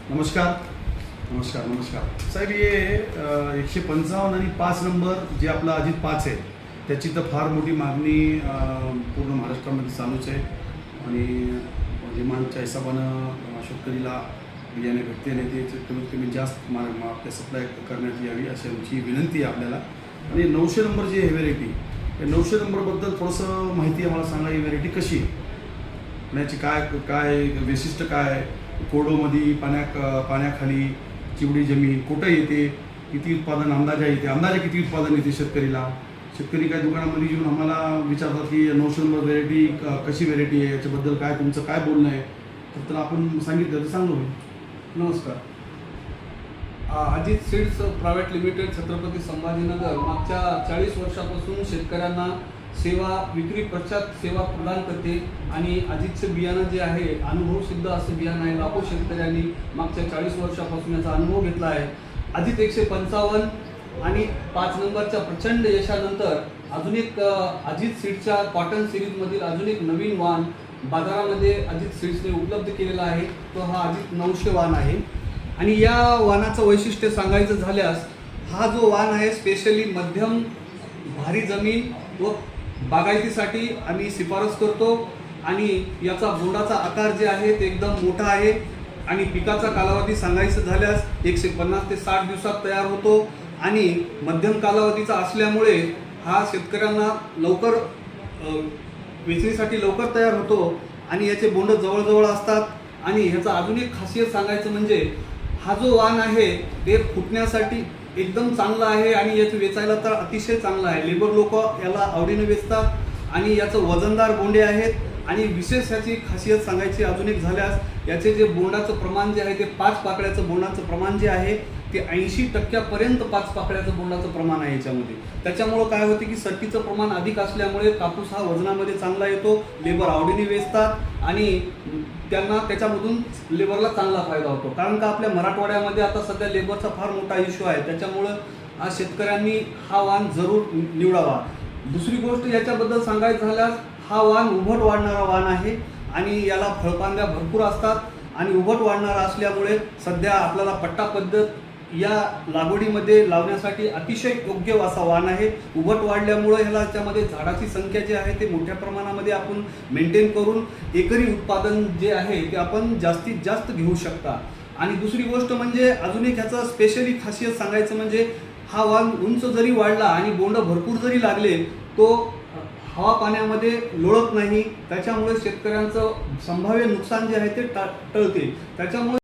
नमस्कार नमस्कार नमस्कार साहेब, ये 155 आणि 5 नंबर जे आपला अजित 5 आहे त्याची तर फार मोठी मागणी पूर्ण महाराष्ट्रामध्ये चालूच आहे आणि डिमांडच्या हिशोबानं शेतकरीला बियाणे भेटते नाही ते कमीत कमी जास्त आपल्या सप्लाय करण्यात यावी अशी आमची विनंती आहे आपल्याला. आणि 900 नंबर जी आहे व्हेरायटी, या 900 नंबरबद्दल थोडंसं माहिती आम्हाला सांगा. ही व्हेरायटी कशी आहे, याची काय काय वैशिष्ट्य काय, कोरडोमध्ये पाण्याखाली चिवडी जमीन कुठं येते, किती उत्पादन अंदाजे किती उत्पादन येते शेतकरी काय दुकानामध्ये येऊन आम्हाला विचारतात की 900 नंबर व्हेरायटी कशी व्हेरायटी आहे, याच्याबद्दल काय तुमचं काय बोलणं आहे, तर आपण सांगितलं तर चांगलं होईल. नमस्कार. Ajit seeds private limited Chhatrapati Sambhajinagar मागच्या 40 वर्षापासून शेतकऱ्यांना विक्री पश्चात सेवा प्रदान करते आणि अजितचे बियाणं जे आहे अनुभव सिद्ध असं बियाणं आहे. लाखो शेतकऱ्यांनी मागच्या 40 वर्षापासून याचा अनुभव घेतला आहे. अजित 155 आणि 5 नंबरच्या प्रचंड यशानंतर अजून एक अजित सीड्सच्या कॉटन सिरीजमधील अजून एक नवीन वाण बाजारामध्ये अजित सीड्सने उपलब्ध केलेला आहे. तो हा अजित 900 वाण आहे. आणि या वाणाचं वैशिष्ट्य सांगायचं झाल्यास हा जो वाण आहे स्पेशली मध्यम भारी जमीन व बागायतीसाठी आम्ही शिफारस करतो. आणि याचा बोंडाचा आकार जे आहे ते एकदम मोठा आहे. आणि पिकाचा कालावधी सांगायचं झाल्यास 150 ते 60 दिवसात तयार होतो. आणि मध्यम कालावधीचा असल्यामुळे हा शेतकऱ्यांना लवकर वेचणीसाठी लवकर तयार होतो. आणि याचे बोंड जवळजवळ असतात. आणि ह्याचा अजून एक खासियत सांगायचं म्हणजे हा जो वाण आहे ते फुटण्यासाठी एकदम चांगला आहे आणि याचं वेचायला तर अतिशय चांगलं आहे. लेबर लोक याला आवडीने वेचतात आणि याचं वजनदार बोंडे आहेत. आणि विशेष याची खासियत सांगायची अजून एक झाल्यास याचे जे बोंडाचं प्रमाण जे आहे ते 5 पाकळ्याचं बोंडाचं प्रमाण जे आहे ते 80% 5 पाकळ्याचं बोंडाचं प्रमाण आहे याच्यामध्ये. त्याच्यामुळं काय होते की सट्टीचं प्रमाण अधिक असल्यामुळे कापूस हा वजनामध्ये चांगला येतो. लेबर आवडीने वेचतात आणि त्यांना त्याच्यामधून लेबरला चांगला फायदा होतो. कारण का आपल्या मराठवाड्यामध्ये आता सध्या लेबरचा फार मोठा इश्यू आहे. त्याच्यामुळं आज शेतकऱ्यांनी हा वाण जरूर निवडावा. दुसरी गोष्ट याच्याबद्दल सांगायचं झाल्यास हा वाण उभट वाढणारा वाण आहे आणि याला फळपांद्या भरपूर असतात. आणि उभट वाढणारा असल्यामुळे सध्या आपल्याला पट्टा पद्धत या लागवडीमध्ये लावण्यासाठी अतिशय योग्य असा वाण आहे. उभट वाढल्यामुळे ह्याला त्यामध्ये झाडाची संख्या जी आहे ते मोठ्या प्रमाणामध्ये आपण मेंटेन करून एकरी उत्पादन जे आहे ते आपण जास्तीत जास्त घेऊ शकता. आणि दुसरी गोष्ट म्हणजे अजून एक ह्याचा स्पेशली खासियत सांगायचं म्हणजे हा वाण उंच जरी वाढला आणि बोंड भरपूर जरी लागले तो हवा पाण्यामध्ये लोळत नाही. त्याच्यामुळे शेतकऱ्यांचं संभाव्य नुकसान जे आहे ते टळते. त्याच्यामुळे